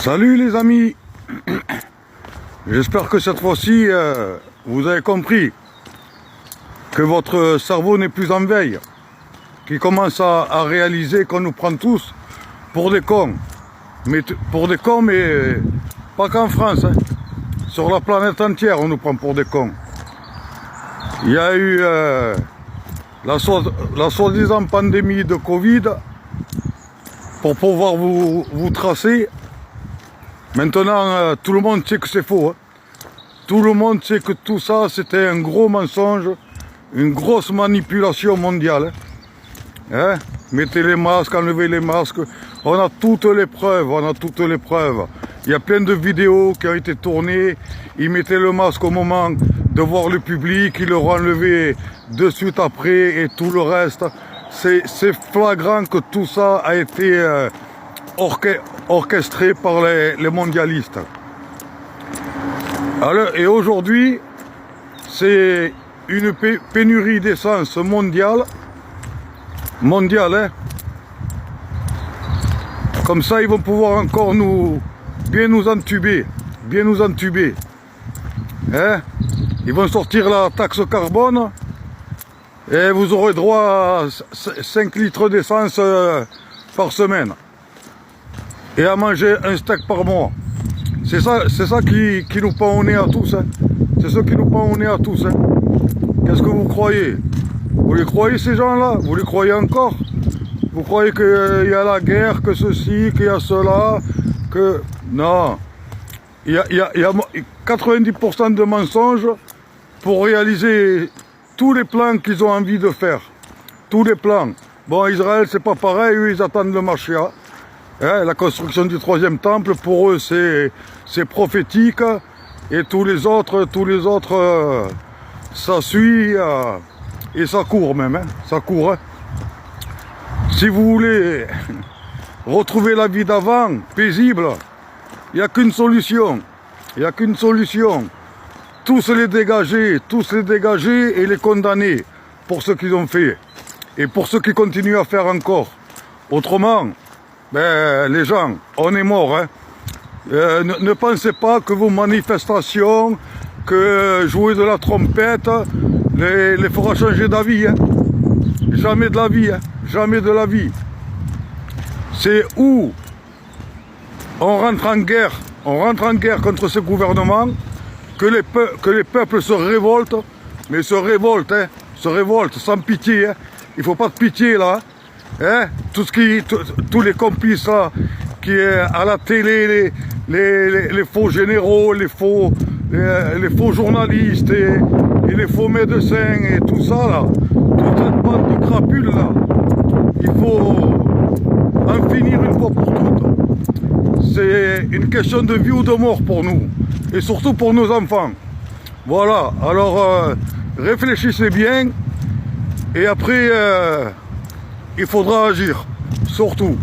Salut les amis, j'espère que cette fois-ci vous avez compris que votre cerveau n'est plus en veille, qu'il commence à réaliser qu'on nous prend tous pour des cons, mais pas qu'en France, hein. Sur la planète entière on nous prend pour des cons. Il y a eu la soi-disant pandémie de Covid pour pouvoir vous tracer. Maintenant, tout le monde sait que c'est faux. Hein. Tout le monde sait que tout ça, c'était un gros mensonge, une grosse manipulation mondiale. Hein. Mettez les masques, enlevez les masques. On a toutes les preuves, Il y a plein de vidéos qui ont été tournées. Ils mettaient le masque au moment de voir le public, ils le enlevaient de suite après et tout le reste. C'est flagrant que tout ça a été orchestré par les mondialistes. Alors, et aujourd'hui, c'est une pénurie d'essence mondiale, hein. Comme ça, ils vont pouvoir encore bien nous entuber. Hein? Ils vont sortir la taxe carbone et vous aurez droit à 5 litres d'essence par semaine. Et à manger un steak par mois. C'est ça qui nous pend au nez à tous. Hein. C'est ça qui nous pend au nez à tous. Hein. Qu'est-ce que vous croyez? Vous les croyez ces gens-là? Vous les croyez encore? Vous croyez qu'il y a la guerre, que ceci, qu'il y a cela, que... Non. Il y a 90% de mensonges pour réaliser tous les plans qu'ils ont envie de faire. Tous les plans. Bon, Israël, c'est pas pareil. Eux, ils attendent le Mashiach. Hein, la construction du troisième temple, pour eux, c'est prophétique. Et tous les autres, ça suit et ça court même. Hein, ça court. Hein. Si vous voulez retrouver la vie d'avant, paisible, il n'y a qu'une solution. Tous les dégager et les condamner pour ce qu'ils ont fait. Et pour ce qu'ils continuent à faire encore. Autrement, ben, les gens, on est morts. Hein. Ne pensez pas que vos manifestations, que jouer de la trompette, les fera changer d'avis. Hein. Jamais de la vie. Hein. Jamais de la vie. C'est où on rentre en guerre contre ce gouvernement, que les peuples se révoltent, mais se révoltent sans pitié. Hein. Il faut pas de pitié là. Hein. Tous les complices là, qui est à la télé, les faux généraux, les faux journalistes et les faux médecins et tout ça là, toute cette bande de crapules là, il faut en finir une fois pour toutes. C'est une question de vie ou de mort pour nous, et surtout pour nos enfants. Voilà, alors réfléchissez bien, et après il faudra agir, surtout.